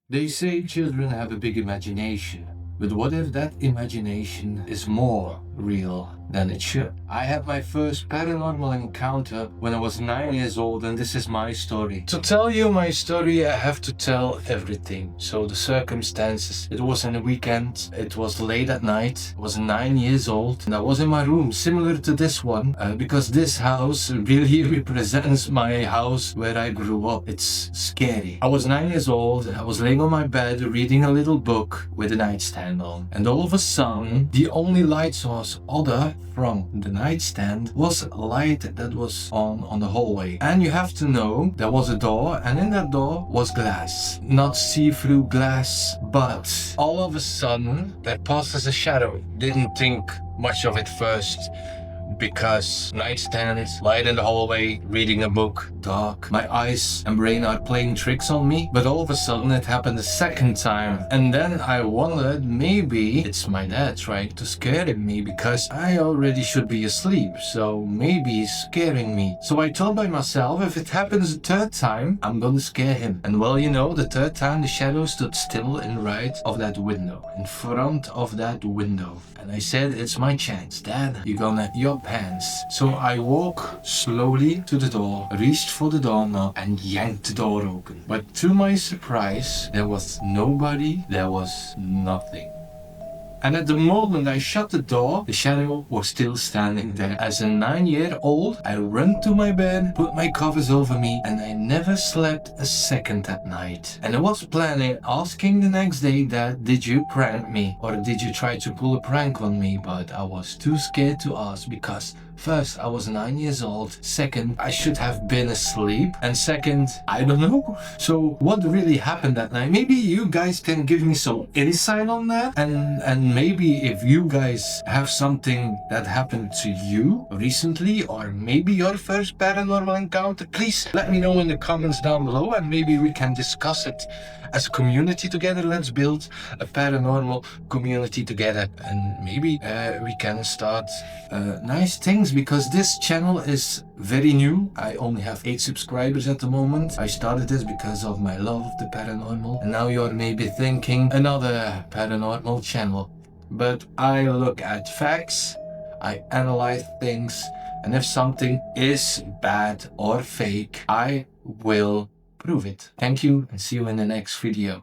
They say children have a big imagination, but what if that imagination is more real than it should? I had my first paranormal encounter when I was 9 years old, and this is my story. To tell you my story, I have to tell everything. So the circumstances, it was in a weekend, it was late at night, I was 9 years old, and I was in my room, similar to this one, because this house really represents my house where I grew up. It's scary. I was 9 years old, I was laying on my bed reading a little book with a nightstand on, and all of a sudden, the only light source other from the nightstand was a light that was on the hallway. And you have to know, there was a door, and in that door was glass. Not see-through glass, but all of a sudden, there passes a shadow. Didn't think much of it first, because nightstand, light in the hallway, reading a book, dark. My eyes and brain are playing tricks on me, but all of a sudden it happened a second time. And then I wondered, maybe it's my dad trying to scare me, because I already should be asleep, so maybe he's scaring me. So I told myself, if it happens a third time, I'm gonna scare him. And well, you know, the third time the shadow stood still in right of that window, in front of that window. And I said, it's my chance, Dad, you're gonna your pants. So I walked slowly to the door, reached for the doorknob and yanked the door open. But to my surprise, there was nobody, there was nothing. And at the moment I shut the door, the shadow was still standing there. As a 9-year-old, I ran to my bed, put my covers over me, and I never slept a second that night. And I was planning asking the next day that, did you prank me? Or did you try to pull a prank on me? But I was too scared to ask, because first, I was 9 years old. Second, I should have been asleep. And second, I don't know. So what really happened that night? Maybe you guys can give me some insight on that. And maybe if you guys have something that happened to you recently, or maybe your first paranormal encounter, please let me know in the comments down below, and maybe we can discuss it as a community together. Let's build a paranormal community together, and maybe we can start nice things, because this channel is very new. I only have 8 subscribers at the moment. I started this because of my love of the paranormal, and now you're maybe thinking another paranormal channel. But I look at facts, I analyze things, and if something is bad or fake, I will prove it. Thank you, and see you in the next video.